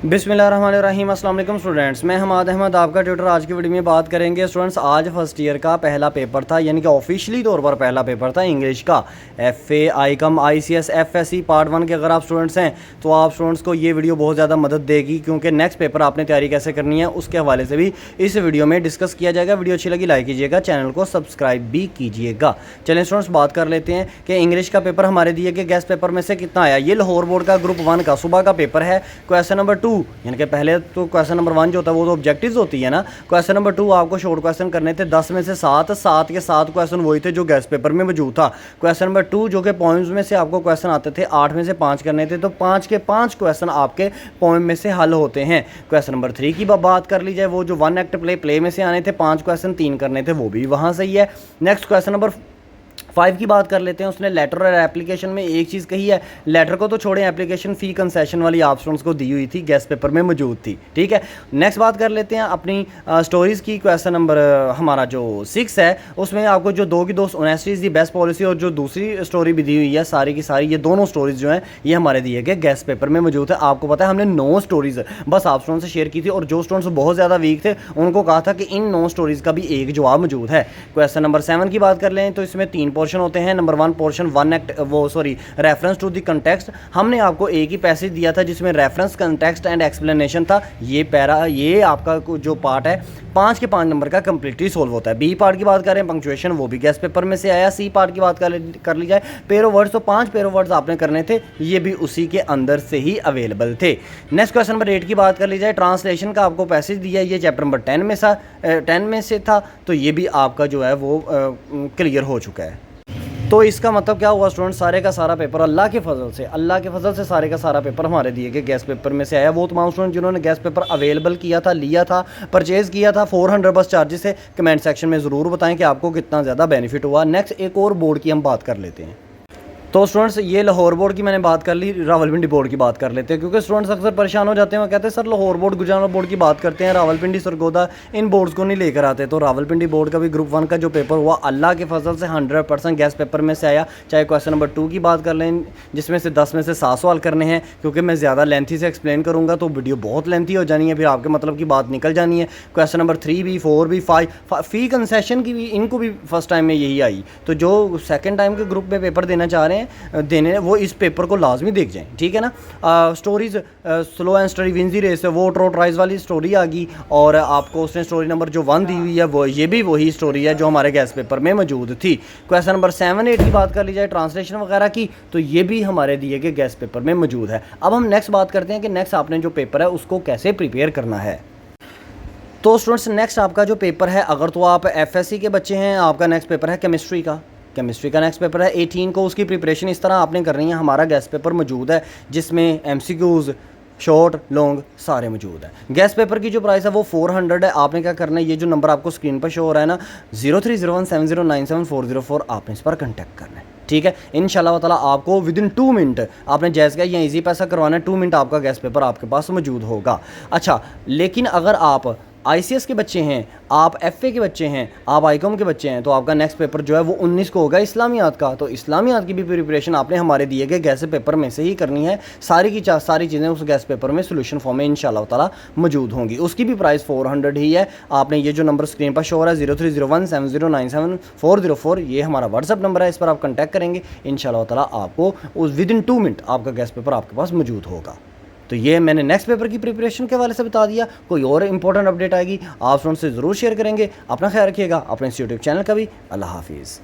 बिस्मिल्लाहिर्रहमानिर्रहीम। अस्सलाम वालेकुम स्टूडेंट्स, मैं हमाद अहमद आपका ट्यूटर। आज की वीडियो में बात करेंगे स्टूडेंट्स, आज फर्स्ट ईयर का पहला पेपर था, यानी कि ऑफिशियली तौर पर पहला पेपर था इंग्लिश का। FA ICOM ICS FSE part 1 के अगर आप स्टूडेंट्स हैं तो आप स्टूडेंट्स को ये वीडियो बहुत ज़्यादा मदद देगी, क्योंकि नेक्स्ट पेपर आपने तैयारी कैसे करनी है उसके हवाले से भी इस वीडियो में डिस्कस किया जाएगा। वीडियो अच्छी लगी लाइक कीजिएगा, चैनल को सब्सक्राइब भी कीजिएगा। चलें स्टूडेंट्स, बात कर लेते हैं कि इंग्लिश का पेपर हमारे दिए गए गेस्ट पेपर में से कितना आया। ये लाहौर बोर्ड का ग्रुप 1 का सुबह का पेपर है। क्वेश्चन नंबर 2, यानी कि पहले तो क्वेश्चन नंबर 1 जो होता है वो तो ऑब्जेक्टिव्स होती है ना। क्वेश्चन नंबर 2 आपको शॉर्ट क्वेश्चन करने थे, 10 में से 7 के 7 क्वेश्चन वही थे जो गेस्ट पेपर में मौजूद था। क्वेश्चन नंबर 2 जो कि पोएम्स में से आपको क्वेश्चन आते थे, 8 में से 5 करने थे, तो 5 के 5 क्वेश्चन आपके पोएम में से हल होते हैं। क्वेश्चन नंबर 3 की बात कर ली जाए, वो जो 1 एक्ट प्ले में से आने थे, 5 क्वेश्चन 3 करने थे, वो भी वहाँ से ही है। नेक्स्ट क्वेश्चन नंबर 5 की बात कर लेते हैं। उसने लेटर और एप्लीकेशन में एक चीज़ कही है, लेटर को तो छोड़ें, एप्लीकेशन फ़ी कंसेशन वाली आप स्टूडेंट्स को दी हुई थी, गेस्ट पेपर में मौजूद थी। ठीक है, नेक्स्ट बात कर लेते हैं अपनी स्टोरीज़ की। क्वेश्चन नंबर हमारा जो 6 है उसमें आपको जो 2 की 2 ऑनेस्टीज दी बेस्ट पॉलिसी और जो दूसरी स्टोरी भी दी हुई है, सारी की सारी ये दोनों स्टोरीज़ जो हैं ये हमारे दिए गए गेस्ट पेपर में मौजूद है। आपको पता है हमने 9 स्टोरीज़ बस आप स्टूडेंट्स से शेयर की थी, और जो स्टूडेंट्स बहुत ज़्यादा वीक थे उनको कहा था कि इन 9 स्टोरीज़ का भी एक जवाब मौजूद है। क्वेश्चन नंबर 7 की बात कर लें तो इसमें 3 पोर्शन होते हैं। Number 1 portion 1 act reference to the context. हमने आपको एक ही पैसेज दिया था जिसमें रेफरेंस, कंटेक्स्ट एंड एक्सप्लेनेशन था। ये आपका जो पार्ट है 5 के 5 नंबर का कंप्लीटली सोल्व होता है। बी पार्ट की बात करें पंक्चुएशन, वो भी गेस्ट पेपर में से आया। सी पार्ट की बात कर ली जाए पेरो वर्ड्स, तो 5 पेरो वर्ड्स आपने करने थे, ये भी उसी के अंदर से ही अवेलेबल थे। नेक्स्ट क्वेश्चन नंबर 8 की बात कर ली जाए, ट्रांसलेशन का आपको पैसेज दिया, ये चैप्टर नंबर 10 में से था, तो ये भी आपका जो है वो क्लियर हो चुका है। तो इसका मतलब क्या हुआ स्टूडेंट, सारे का सारा पेपर अल्लाह के फजल से सारे का सारा पेपर हमारे दिए गए गेस्ट पेपर में से आया। वो तमाम स्टूडेंट जिन्होंने गेस्ट पेपर अवेलेबल किया था, लिया था, परचेज़ किया था 400 बस चार्जेस से, कमेंट सेक्शन में ज़रूर बताएं कि आपको कितना ज़्यादा बेनिफिट हुआ। नेक्स्ट एक और बोर्ड की हम बात कर लेते हैं। तो स्टूडेंट्स ये लाहौर बोर्ड की मैंने बात कर ली, रावलपिंडी बोर्ड की बात कर लेते हैं, क्योंकि स्टूडेंट्स अक्सर परेशान हो जाते हैं, वो कहते हैं sir Lahore board Gujarat board की बात करते हैं, रावलपिंडी सरगोदा इन बोर्ड्स को नहीं लेकर आते। तो रावलपिंडी बोर्ड का भी ग्रुप 1 का जो पेपर हुआ अल्लाह के फजल से 100% गेस्ट पेपर में से आया। चाहे क्वेश्चन नंबर 2 की बात कर लें जिसमें से 10 में से 7 सवाल करने हैं, क्योंकि मैं ज़्यादा लेंथी से एक्सप्लेन करूँगा तो वीडियो बहुत लेंथी हो जानी है, फिर आपके मतलब की बात निकल जानी है। क्वेश्चन नंबर 3 भी, 4 भी, 5 फ़ी कंसेशन की भी, इनको भी फर्स्ट टाइम में यही आई। तो जो सेकेंड टाइम के ग्रुप में पेपर देना चाह रहे हैं देने वो इस पेपर को लाजमी देख जाएं, ठीक है ना। Stories slow and steady wins the race है, वो ट्रोट राइज वाली स्टोरी आ गई, और आपको उसने स्टोरी नंबर जो 1 दी हुई है वो ये भी वही स्टोरी है जो हमारे गेस्ट पेपर में मौजूद थी। क्वेश्चन नंबर 7, 8 की बात कर ली जाए ट्रांसलेशन वगैरह की, तो ये भी हमारे दिए गए गेस्ट पेपर में मौजूद है। अब हम नेक्स्ट बात करते हैं कि नेक्स्ट आपने जो पेपर है उसको कैसे प्रिपेयर करना है। तो स्टूडेंट्स नेक्स्ट आपका जो पेपर है, अगर तो आप FSC के बच्चे हैं, आपका नेक्स्ट पेपर है केमिस्ट्री का नेक्स्ट पेपर है 18 को। उसकी प्रिपरेशन इस तरह आपने करनी है, हमारा गेस्ट पेपर मौजूद है जिसमें MCQs शॉर्ट लॉन्ग सारे मौजूद है। गेस्ट पेपर की जो प्राइस है वो 400 है। आपने क्या करना है, ये जो नंबर आपको स्क्रीन पर शो हो रहा है ना 030170974404, आपने इस पर कॉन्टैक्ट करना है, ठीक है। इंशाल्लाह ताला आपको विदिन 2 मिनट, आपने जैस का या ईजी पैसा करवाना है, 2 मिनट आपका गेस्ट पेपर आपके पास मौजूद होगा। अच्छा, लेकिन अगर आप ICS के बच्चे हैं, आप FA के बच्चे हैं, आप ICOM के बच्चे हैं, तो आपका नेक्स्ट पेपर जो है वो 19 को होगा इस्लामियात का। तो इस्लामियात की भी प्रिपरेशन आपने हमारे दिए गए गेस्ट पेपर में से ही करनी है। सारी की सारी चीज़ें उस गेस्ट पेपर में सोल्यूशन फॉर्म में इंशाल्लाह ताला मौजूद होंगी। उसकी भी प्राइस 400 ही है। आपने ये जो नंबर स्क्रीन पर शो हो रहा है 030170974404, ये हमारा व्हाट्सअप नंबर है, इस पर आप कॉन्टैक्ट करेंगे, इंशाल्लाह ताला आपको उस विदिन 2 मिनट आपका गेस्ट पेपर आपके पास मौजूद होगा। तो ये मैंने नेक्स्ट पेपर की प्रिपरेशन के हवाले से बता दिया। कोई और इंपॉर्टेंट अपडेट आएगी आप स्टूडेंट से ज़रूर शेयर करेंगे। अपना ख्याल रखिएगा, अपने यूट्यूब चैनल का भी। अल्लाह हाफिज़।